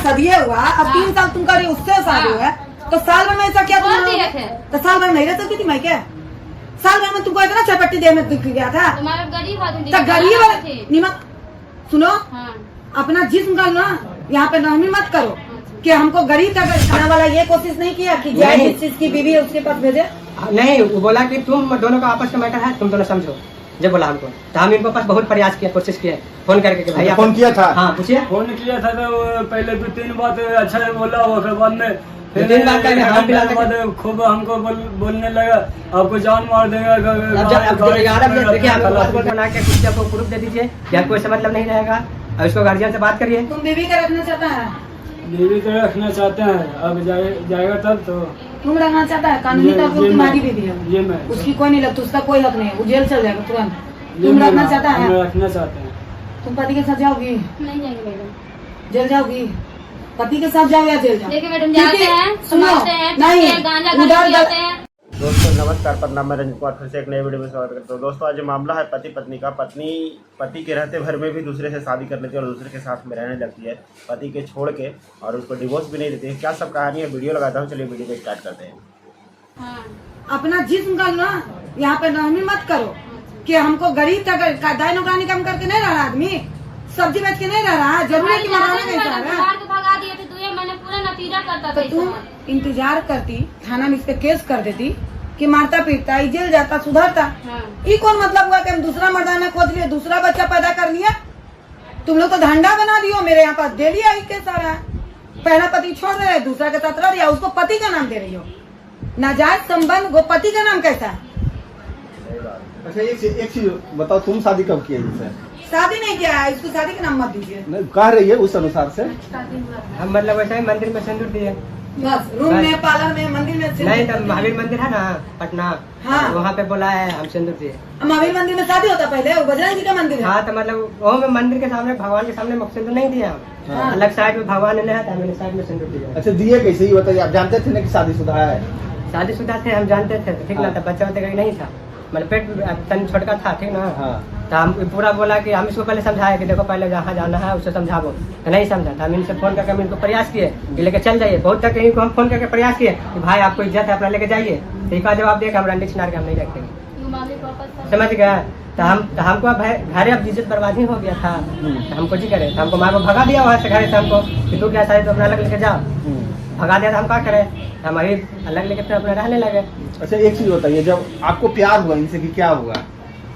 शादी हुआ, अब 3 साल तुम कर रही उससे शादी हुआ, तो साल भर में ऐसा क्या तो साल भर नहीं रह सकती थी मैं क्या? साल भर में तुमको इतना चपट्टी देह में दिख गया था? तो गरीब निमक सुनो, अपना जिस्म का ना यहाँ पे नहमी मत करो कि हमको गरीब का खाने वाला ये कोशिश नहीं किया कि जिस चीज की बीवी है उसके पास भेजे। नहीं, वो बोला कि तुम दोनों का आपस का मैटर है, तुम दोनों समझो, जब बोला हमको तो हम इनको पास बहुत प्रयास किया, कोशिश किए फोन करके कि भैया फोन किया था। हाँ पूछिए। फोन किया था तो पहले 2-3 बात अच्छा बोला, उसके बाद में खूब हमको बोलने लगा आपको जान मार देगा। 11 बजे देखिए हम बना के कुछ आपको प्रूफ दे दीजिए, या कोई से मतलब नहीं रहेगा, और इसको गार्जियन से बात करिए। तुम बीवी का रखना चाहता है? बीवी तो रखना चाहते हैं, अब जाएगा तब तो। तुम रखना चाहता है? कानूनी तौर पर तुम्हारी बीवी है, ये मैं उसकी कोई नहीं लगता, उसका कोई हक नहीं है, वो जेल चल जाएगा तुरंत। तुम रखना चाहता है? रखना चाहते हैं। तुम पति के साथ जाओगी? नहीं जाएंगे मैडम। जेल जाओगी? पति के साथ जाओ या जेल जाओ? देखिए मैडम जाते हैं, समझते हैं, नहीं उधर जाते हैं। दोस्तों नमस्कार, प्रणाम, मैं रंजित कुमार फिर से एक नए वीडियो में स्वागत करता हूँ। दोस्तों आज मामला है पति पत्नी का। पत्नी पति के रहते भर में भी दूसरे से शादी कर लेती है और दूसरे के साथ में रहने लगती है, पति के छोड़ के, और उसको डिवोर्स भी नहीं देती है। क्या सब कहानी है, वीडियो लगाता हूँ, चलिए वीडियो को स्टार्ट करते हैं। अपना जिस्म का ना यहाँ पे नहमी मत करो कि हमको गरीब का दाई नौकरानी कम करके नहीं रह रहा, आदमी सब्जी बेच के नहीं रह रहा है, जरूरी है कि मरवाना नहीं चाह रहा है। भगा दिए थे, 2 महीने पूरा नतीजा करता था। तो तुम इंतजार करती, थाना में इस पे केस कर देती कि मारता पीटता, जेल जाता, सुधरता। ये कौन मतलब हुआ कि हम दूसरा मर्दाना खोज लिए, दूसरा बच्चा पैदा कर लिया? तुम लोग तो धंधा बना दियो। मेरे यहाँ पास डेली आई केस आ रहा है, पहला पति छोड़ दे रहे, दूसरा के साथ रह दिया, उसको पति का नाम दे रही हो। नाजायज संबंध, वो पति का नाम कैसा है? अच्छा एक चीज बताओ, तुम शादी कब की है? शादी नहीं किया है, इसको शादी का नाम मत दीजिए। कह रही है उस अनुसार से हम मतलब वैसा ही मंदिर में सिंदूर दिए, बस रूम में, पार्लर में, मंदिर में। नहीं तो महावीर मंदिर है ना पटना, हाँ वहाँ पे बोला है हम सिंदूर दिए। महावीर मंदिर में शादी होता पहले, वो बजरंग जी का मंदिर है। हाँ तो मतलब वो में मंदिर के सामने, भगवान के सामने सिंदूर नहीं दिया, हाँ। अलग साइड में भगवान ने था, मैंने साइड में सिंदूर दिया। अच्छा दिए कैसे, ये बताइए। आप जानते थे ना कि शादीशुदा है? शादीशुदा थे, हम जानते थे, ठीक ना, तो बच्चा वच्चा नहीं था, मतलब पेट तन छोटका था, ठीक ना। हाँ। तो हम पूरा बोला कि हम इसको पहले समझाए कि देखो पहले जहाँ जाना है उससे समझाओ, तो नहीं समझा। तो हम इनसे फोन करके हम इनको प्रयास किए कि लेके चल जाइए, बहुत तक इनको हम फोन करके प्रयास किए कि भाई आपको इज्जत है, अपना लेके जाइए। तो इसका जवाब दिया कि हम रंडी छिनार के हम नहीं रखेंगे, समझ गया। तो हमको घर अब इज्जत बर्बादी हो गया था, तो हमको जी करे, तो हमको माँ को भगा दिया वहाँ से घर से हमको कि तू क्या शादी तो अपना अलग लेके जाओ, भगा दिया। तो हम क्या करें, हम अभी अलग लेके फिर अपना रहने लगे। अच्छा एक चीज बताइए, जब आपको प्यार हुआ इनसे कि क्या हुआ?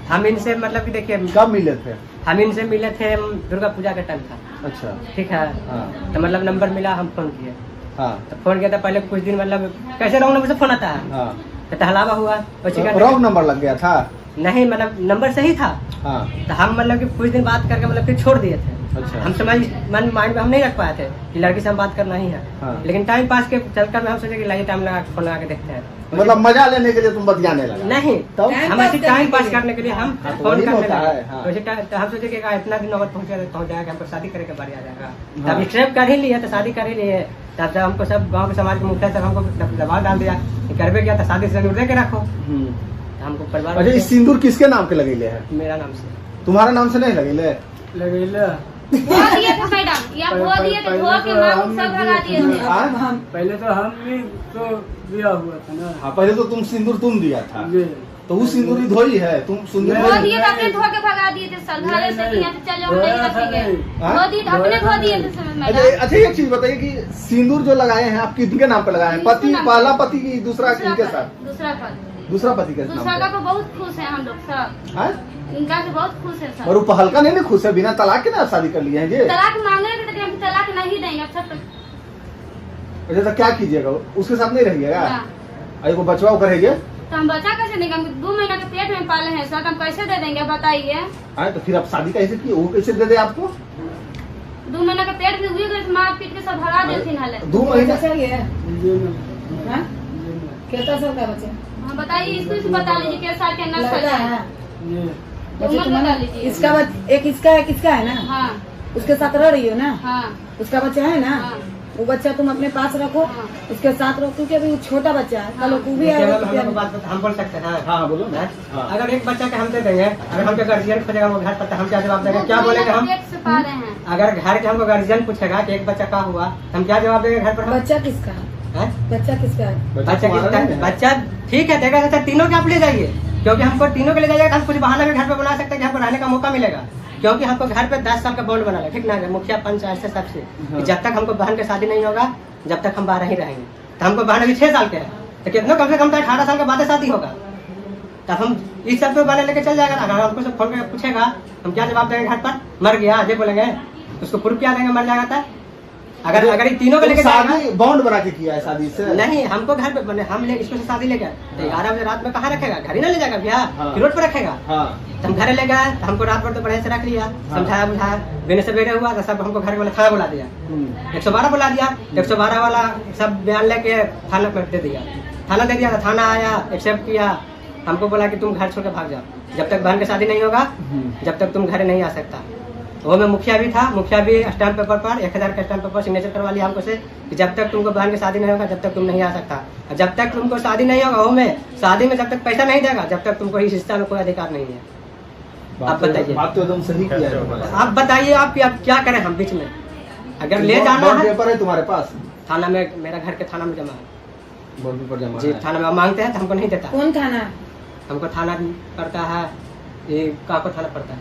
हम इनसे मतलब कि देखिए कब मिले थे? हम इनसे मिले थे दुर्गा पूजा का टाइम था। अच्छा ठीक है। हाँ। तो मतलब नंबर मिला, हम फोन किए। हाँ। तो फोन किया था पहले कुछ दिन, मतलब कैसे रॉन्ग नंबर से फोन आता है। हाँ। तो टहलावा हुआ, रॉन्ग नंबर लग गया था? नहीं मतलब नंबर सही था। हाँ। तो हम मतलब कि कुछ दिन बात करके मतलब फिर छोड़ दिए थे। अच्छा। हम समझ मन माइंड में हम नहीं रख पाए थे कि लड़की से हम बात करना ही है। हाँ। लेकिन टाइम पास के चलकर हम सोचे कि लाइए टाइम लगा फोन लगा के देखते हैं, मतलब मजा लेने के लिए तुम बतियाने लगा? नहीं तो हम ऐसे टाइम पास करने के लिए हम फोन करने लगे। हाँ। तो हम सोचे कि इतना दिन नौबत पहुंच जाएगा, हमको शादी करके बारी आ जाएगा। तब एक्सेप्ट कर ही लिए, तो शादी कर ही लिए। तब जब हमको सब गांव के समाज के मुखिया सब हमको दबाव डाल दिया कि करवे क्या, तो शादी से दे के रखो। हमको परिवार। अच्छा इस सिंदूर किसके नाम के लगेले है? मेरा नाम से। तुम्हारा नाम से नहीं लगेले? दिए थे मैडम, या धो दिए थे, धो के माँ को सब भगा दिए थे। पहले तो हम भी तो दिया हुआ था ना। हाँ पहले तो तुम सिंदूर तुम दिया था, तो वो सिंदूर ही धोई है, तुम सिंदूर धो दिए थे, अपने धो के भगा दिए थे, सरधारे से कि यहाँ से चल जाओ, नहीं रखेंगे। धो दिए थे, अपने धो दिए थे मैडम। अच्छा एक चीज बताइए कि सिंदूर जो लगाए हैं आप किनके नाम पे लगाए हैं? पति, पहला पति की दूसरा किनके साथ? दूसरा पति के दूसरा का तो बहुत खुश है हम लोग सब, इनका तो बहुत खुश है सब। और वो पहलका नहीं खुश है? बिना तलाक के ना शादी कर लिए हैं ये? तलाक मांगे थे, लेकिन तलाक नहीं देंगे। अच्छा तो क्या कीजिएगा, उसके साथ नहीं रहिएगा? अरे वो बचवा करेंगे तो हम बच्चा कैसे देंगे? हम 2 महीना के पेट में पाले हैं सर, हम कैसे दे देंगे बताइए? तो फिर आप शादी कैसे की, वो कैसे दे दे आपको? 2 महीना के पेट में हुई गई, मार पीट के सब भगा देती नाले। 2 महीने कितना साल का बच्चा? हाँ बताइए, इसको बता लीजिए क्या साल के अंदर है। इसका एक इसका है ना? हाँ। उसके साथ रह रही हो ना? हाँ। उसका बच्चा है ना? हाँ। वो बच्चा तुम अपने पास रखो, उसके साथ रखो, क्योंकि अभी वो छोटा बच्चा है, कल वो भी देखिए आएगा मैम, तो हम बात हम बोल सकते हैं। हाँ बोलो ना। हाँ? अगर एक बच्चा के हम दे देंगे, अगर हमको गार्जियन खोजेगा वो घर पर, तो हम क्या जवाब देंगे, क्या बोलेंगे हम? अगर घर के हमको गार्जियन पूछेगा कि एक बच्चा कहाँ हुआ, हम क्या जवाब देंगे घर पर हम? बच्चा किसका है? बच्चा किसका है? बच्चा किसका? बच्चा ठीक है देगा, अच्छा तीनों के आप ले जाइए, क्योंकि हमको तीनों के ले जाइएगा, हम कुछ बहाना भी घर पे बना सकते हैं कि हमको रहने का मौका मिलेगा, क्योंकि हमको घर पे 10 साल का बॉन्ड बना है, ठीक ना, मुखिया पंचायत से सबसे, कि जब तक हमको बहन की शादी नहीं होगा जब तक हम बाहर ही रहेंगे। तो हमको बहन अभी 6 साल के है, तो कितना कम से कम 18 साल के बाद शादी होगा, तब हम इस सब पे बने लेके चल जाएगा। अगर हमको सब फोन करके पूछेगा हम क्या जवाब देंगे घर पर? मर गया ये बोलेंगे, उसको प्रूफ क्या देंगे मर जाएगा था? अगर ये तीनों को लेके शादी बॉन्ड बना के किया है शादी से? नहीं, हमको घर पे बने, हम ले इसको से शादी ले गए तो 11 बजे रात में कहाँ रखेगा? घर ही ना ले जाएगा भैया, हाँ। रोड पर रखेगा। हाँ। तो हम घर ले गए, तो हमको रात भर तो बढ़िया से रख लिया, समझाया बुझाया, बेने से बेरे हुआ तो सब हमको घर वाले थाना बुला दिया, 112 बुला दिया, 112 वाला सब बयान लेके थाना पर दे दिया, थाना दे दिया, थाना आया, एक्सेप्ट किया, हमको बोला कि तुम घर छोड़ के भाग जाओ, जब तक बहन की शादी नहीं होगा जब तक तुम घर नहीं आ सकता। वो में मुखिया भी था, मुखिया भी स्टैम्प पेपर पर 1000 का स्टैम्प पेपर सिग्नेचर करवा लिया हमको से कि जब तक तुमको बहन की शादी नहीं होगा जब तक तुम नहीं आ सकता, और जब तक तुमको शादी नहीं होगा, वो में शादी में जब तक पैसा नहीं देगा जब तक तुमको इस हिस्सा में कोई अधिकार नहीं है। आप बताइए, बात तो एकदम सही किया है। आप बताइए आप क्या करें हम बीच में? अगर ले जाना बॉन्ड है पेपर है तुम्हारे पास? थाना में, मेरा घर के थाना में जमा है। बॉन्ड पेपर जमा जी, है। थाना में मांगते हैं तो हमको नहीं देता। कौन थाना? हमको थाना पड़ता है, ये काको थाना पड़ता है,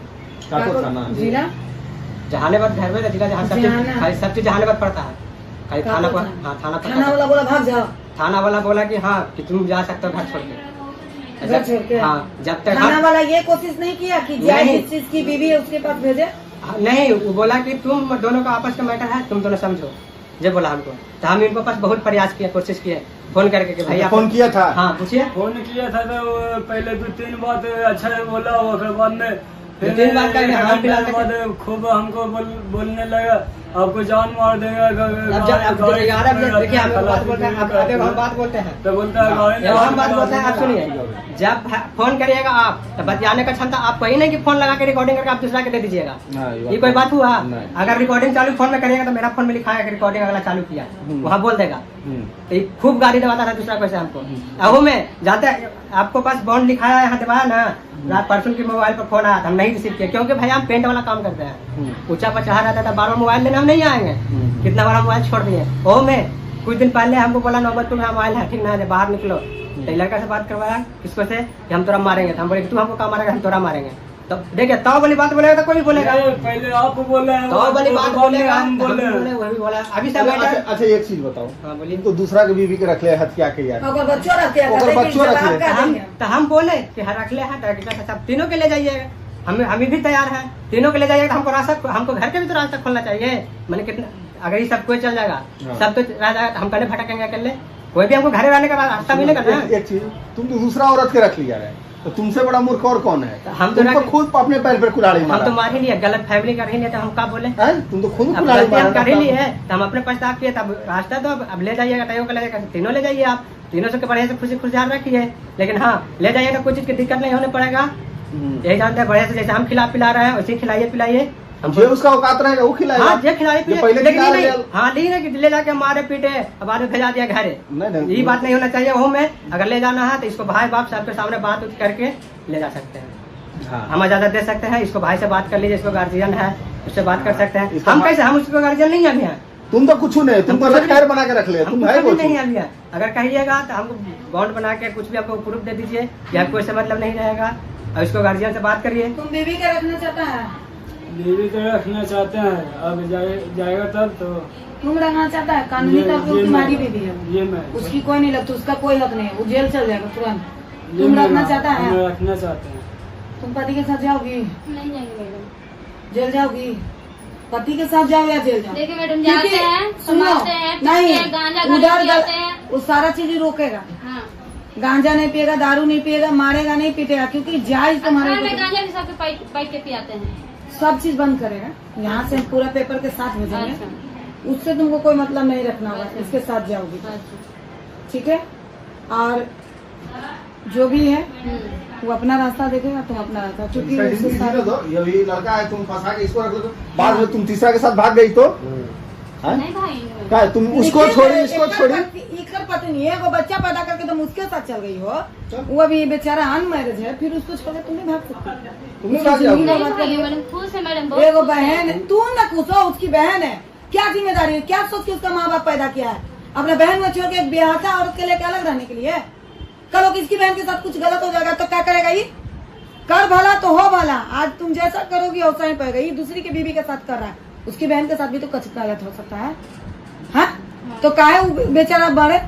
काको थाना जिला जहानाबाद घर में, जिला जहाँ सब चीज जहानाबाद पड़ता है, खाली थाना को, हाँ थाना पड़ता थाना है। वाला बोला भाग जाओ, थाना वाला बोला कि हाँ कि तुम जा सकते हो घर छोड़ के, घर छोड़ के? हाँ जब तक थाना वाला ये कोशिश नहीं किया कि जाए नहीं। जिस चीज की बीवी है उसके पास भेजे? नहीं, वो बोला कि तुम दोनों का आपस का मैटर है, तुम दोनों समझो, ये बोला हमको। तो हम इनको पास बहुत प्रयास किया, कोशिश किए फोन करके कि भैया फोन किया था? हाँ पूछिए। फोन किया था तो पहले 2-3 बात अच्छा बोला, उसके बाद में फिर 2-3 बात करके हाँ फिलहाल बाद खूब हमको बोलने लगा आपको जान मार देगा। अब जब 11 बजे देखिए हम बात बोलते हैं, अब हम बात बोलते हैं, तो बोलता है जब हम बात बोलते हैं आप सुनिए, जब फोन करिएगा आप तो बतियाने का क्षमता आपको ही नहीं कि फोन लगा के रिकॉर्डिंग करके आप दूसरा के दे दीजिएगा, ये कोई बात हुआ? अगर रिकॉर्डिंग चालू फोन में करिएगा तो मेरा फोन में लिखा है कि रिकॉर्डिंग अगला चालू किया, वहाँ बोल देगा। तो ये खूब गाली दबाता था दूसरा पैसे हमको, अहो में जाते आपको पास बॉन्ड लिखाया यहाँ दबाया ना, रात परसों की मोबाइल पर फोन आया था, हम नहीं रिसीव किया, क्योंकि भाई हम पेंट वाला काम करते हैं, ऊंचा पर चढ़ा रहता था, 12 मोबाइल लेने हम नहीं आएंगे, कितना बड़ा मोबाइल छोड़ दिए। ओ में कुछ दिन पहले हमको बोला नौबतपुर में मोबाइल है, ठीक ना है, बाहर निकलो, तो लड़का से बात करवाया किसको से कि हम तोरा मारेंगे, तो हम बोले तू हमको कहाँ मारेगा, हम तोरा मारेंगे। तो देखिए तो वाली बात बोलेगा तो कोई बोलेगा, पहले आप बोले तो वाली बात बोलेगा, हम बोले वो भी बोला। अभी सब अच्छा एक चीज बताओ, हाँ बोलिए। तो दूसरा के बीवी के रख ले हत्या के यार, अगर बच्चों रखे अगर बच्चों रख ले तो हम बोले कि रख ले हैं, सब तीनों के ले जाइएगा, हम भी तैयार हैं, तीनों के ले जाइएगा। हमको रास्ता, हमको घर के भी तो रास्ता खोलना चाहिए, मैंने कितना, अगर ये सब कोई चल जाएगा सब तो रह जाएगा, हम कहने भटकेंगे अकेले, कोई भी हमको घर रहने का रास्ता मिलेगा ना। एक चीज, तुम तो दूसरा औरत के रख लिया है, तो तुमसे बड़ा मूर्ख और कौन है? हम तो तुम तो खुद अपने पैर पर कुल्हाड़ी हम मारा, तो मार ही लिए, गलत फैमिली कर ही लिए, तो हम क्या बोले? तुम तो खुद अब कुल्हाड़ी गलती हम मारा कर ही लिए, तो हम अपने पछतावा किए, तब रास्ता तो अब ले जाइएगा, टाइम को ले जाएगा, तीनों ले जाइए आप, तीनों से बढ़िया से खुशी ध्यान रखिए, लेकिन हाँ ले जाइए तो कोई चीज की दिक्कत नहीं होने पड़ेगा, यही जानते हैं, बढ़िया से जैसे हम पिला रहे हैं वैसे खिलाइए पिलाइए, जो उसका औकात रहेगा वो खिलाएगा। हाँ जे खिलाइए जो पहले लेकिन खिला नहीं, लिया। हाँ नहीं ना कि ले जाके मारे पीटे अब बाद में भेजा दिया घरे, नहीं, ये बात नहीं होना चाहिए। वो में अगर ले जाना है तो इसको भाई बाप सबके सामने बात करके ले जा सकते हैं, हाँ। हम इजाजत दे सकते हैं, इसको भाई से बात कर लीजिए, इसको गार्जियन है उससे बात कर सकते हैं, इसका हम कैसे, हम उसको गार्जियन नहीं अभी हैं, तुम तो कुछ नहीं, तुम तो खैर बना के रख ले, तुम है कुछ कुछ नहीं अभी है। अगर कहिएगा तो हमको बॉन्ड बना के कुछ भी आपको प्रूफ दे दीजिए कि आपको इससे मतलब नहीं रहेगा, और इसको गार्जियन से बात करिए। तुम बीवी का रखना चाहता है? बीवी तो रखना चाहते हैं, अब जाएगा तब तो तुम रखना चाहता है? कानूनी तौर पर तुम्हारी बीवी है, ये मैं उसकी कोई नहीं लगती, उसका कोई हक नहीं है, वो जेल चल जाएगा तुरंत। ये तुम मैं रखना चाहता है? हम रखना चाहते हैं। तुम पति के साथ जाओगी? नहीं जाएंगे मैडम। जेल जाओगी? पति के साथ जाओ या जेल जाओ? देखिए मैडम, क्योंकि जाते हैं, सुनो, संभालते हैं, नहीं पीते हैं, गांजा खाने जाते हैं। वो सारा चीज ही रोकेगा, हाँ, गांजा नहीं पिएगा, दारू नहीं पिएगा, मारेगा नहीं, पीटेगा, क्योंकि जायज तुम्हारे अठारह में ऊपर गांजा के साथ पाइप के पियाते हैं। सब चीज बंद करेगा। यहाँ से हम पूरा पेपर के साथ भेजेंगे, अच्छा। उससे तुमको कोई मतलब नहीं रखना होगा, इसके साथ जाओगी, ठीक है? और जो भी है वो अपना रास्ता देखेगा, तुम अपना रास्ता, क्योंकि उससे सारा ये भी लड़का है, तुम फंसा के इसको रख लो, बाद में तुम तीसरा के साथ भाग गई तो हाँ? नहीं भाई क्या तुम उसको छोड़ी इसको छोड़ी? इकर पत्नी है, वो बच्चा पैदा करके तुम उसके साथ चल गई हो, वो अभी बेचारा अनमैरिज है, फिर उसको छोड़ के तुम नहीं भाग सकती। तुम नहीं भाग जाओगी? नहीं भाई मैडम, खुश है मैडम, बहुत एगो खुश है। बहन है, तू ना खुश हो, उसकी बहन है, क्या जिम्मेदारी है, क्या सोच के उसका माँ बाप पैदा किया है, अपने बहन को छोड़ के एक ब्याहता औरत के लेके अलग रहने के लिए। कल किसकी बहन के साथ कुछ गलत हो जाएगा तो क्या करेगा ये? कर भला तो हो भला, आज तुम जैसा करोगी वैसा ही पाएगा। ये दूसरी की बीवी के साथ कर रहा है, उसकी बहन के साथ भी तो कुछ गलत हो सकता है। हाँ? तो काहे वो बेचारा बढ़े,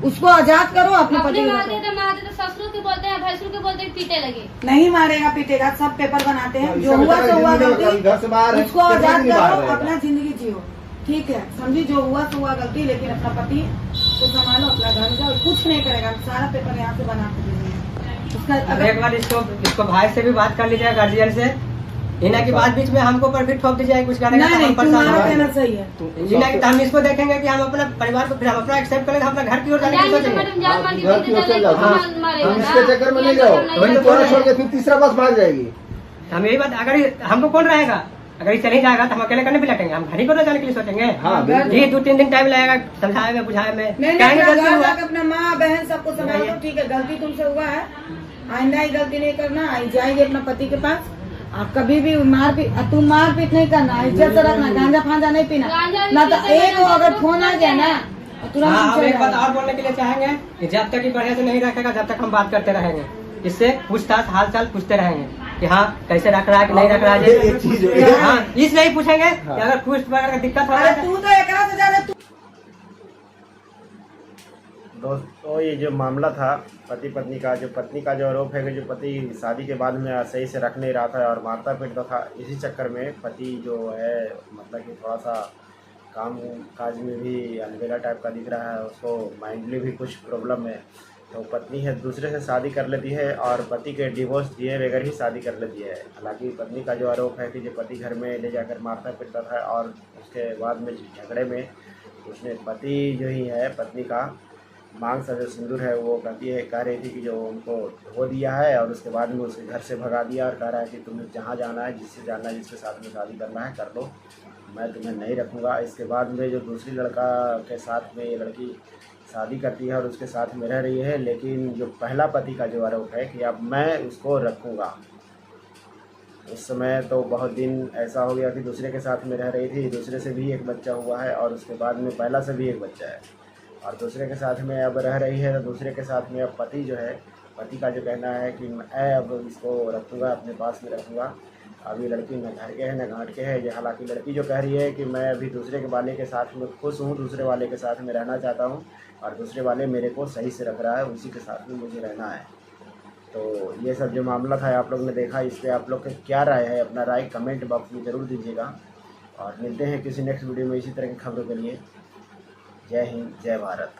उसको आजाद करो, अपने पति अपने को मारते रखो। तो मारते तो ससुर के बोलते हैं, भैंसुर के बोलते हैं, पीटे लगे। नहीं मारेगा पीटेगा, सब पेपर बनाते हैं, इसका जो हुआ बेचारा तो हुआ जिंदगी में गलती, घर से बाहर है, उसको कितना आजाद दिन बाहर करो, रहेगा? अपना जिंदगी जियो, ठीक है, समझी, जो हुआ तो हुआ गलती, लेकिन अपना पति को संभालो, अपना घर जाओ, कुछ नहीं करेगा, सारा पेपर यहाँ से बना के दे देंगे। उसका अब एक बार इसको भाई से भी बात कर लीजिएगा, गार्जियन से। इना की बात बीच में हमको पर फिर ठोक दीजिए, कुछ करेगा नहीं तो हम नहीं, परेशान तुम्हारा होंगे। कहना सही है। इना की तो हम इसको देखेंगे कि हम अपना परिवार को फिर हम अपना एक्सेप्ट करेंगे, हम अपना घर की ओर जाने की जाएंगे तो सोचेंगे। मैडम जान मार के घर की पीटे ओर चल चले, जाओ, तो हाँ। मारेगा तुम ना। इसके चक्कर में नहीं जाओ, वही तो थोड़ा छोड़ के फिर तीसरा बस भाग जाएगी। हम यही बात, अगर हमको कौन रहेगा, अगर ये चले जाएगा तो हम अकेले करने भी लगेंगे, हम घर ही को जाने के लिए सोचेंगे। हाँ, बिल्कुल। ये 2-3 दिन टाइम लगेगा समझाए में, बुझाए में, नहीं क्या नहीं, गलती घर हुआ। जाके अपना माँ बहन सबको संभालो, ठीक है, गलती तुमसे हुआ है, आइंदा ही गलती नहीं करना, आई जाएगी अपना पति के पास, और कभी भी तुम मारपीट नहीं करना, इज्जत से रखना, गांजा फांजा नहीं पीना, गांजा ना नहीं तो पीते एक मैडम, अगर तो फोन आ गया ना तो तुरंत हाँ, हम चले एक बात जाओ। और बोलने के लिए चाहेंगे कि जब तक ये बढ़िया से नहीं रखेगा, जब तक हम बात करते रहेंगे, इससे पूछताछ हाल चाल पूछते रहेंगे कि हाँ कैसे रख रहा है कि नहीं रख रहा है। ये चीज है। हाँ, इसलिए ही पूछेंगे कि अगर कुछ वगैरह दिक्कत हो रहा अरे है तू तो एकरा से ज्यादा तू दोस्तों ये जो मामला था पति पत्नी का जो आरोप है कि जो पति शादी के बाद में सही से रख नहीं रहा था और मारता पीटता था, इसी चक्कर में पति जो है मतलब कि थोड़ा सा काम काज में भी अलबेला टाइप का दिख रहा है, उसको माइंडली भी कुछ प्रॉब्लम है। तो पत्नी है दूसरे से शादी कर लेती है और पति के डिवोर्स दिए बगैर ही शादी कर लेती है। हालांकि पत्नी का जो आरोप है कि जो पति घर में ले जाकर मारता पीटता था और उसके बाद में झगड़े में उसने पति जो ही है पत्नी का मांग सा जो सिंदूर है वो कह रही थी कि जो उनको धो दिया है और उसके बाद में उसके घर से भगा दिया और कह रहा है कि तुम्हें जहाँ जाना है, जिससे जाना है, जिसके साथ में शादी करना है कर लो, मैं तुम्हें नहीं रखूँगा। इसके बाद में जो दूसरी लड़का के साथ में ये लड़की शादी करती है और उसके साथ में रह रही है, लेकिन जो पहला पति का जो आरोप है कि अब मैं उसको रखूँगा। उस समय तो बहुत दिन ऐसा हो गया कि दूसरे के साथ में रह रही थी, दूसरे से भी एक बच्चा हुआ है और उसके बाद में पहला से भी एक बच्चा है और दूसरे के साथ में अब रह रही है। तो दूसरे के साथ में अब पति जो है, पति का जो कहना है कि मैं अब इसको रखूँगा, अपने पास में रखूँगा। अभी लड़की न घर के है न घाट के है। हालांकि लड़की जो कह रही है कि मैं अभी दूसरे के वाले के साथ में खुश हूँ, दूसरे वाले के साथ में रहना चाहता हूँ और दूसरे वाले मेरे को सही से रख रहा है, उसी के साथ में मुझे रहना है। तो ये सब जो मामला था आप लोग ने देखा, इस पर आप लोग की क्या राय है, अपना राय कमेंट बॉक्स में ज़रूर दीजिएगा और मिलते हैं किसी नेक्स्ट वीडियो में इसी तरह की खबरों के लिए। जय हिंद, जय भारत।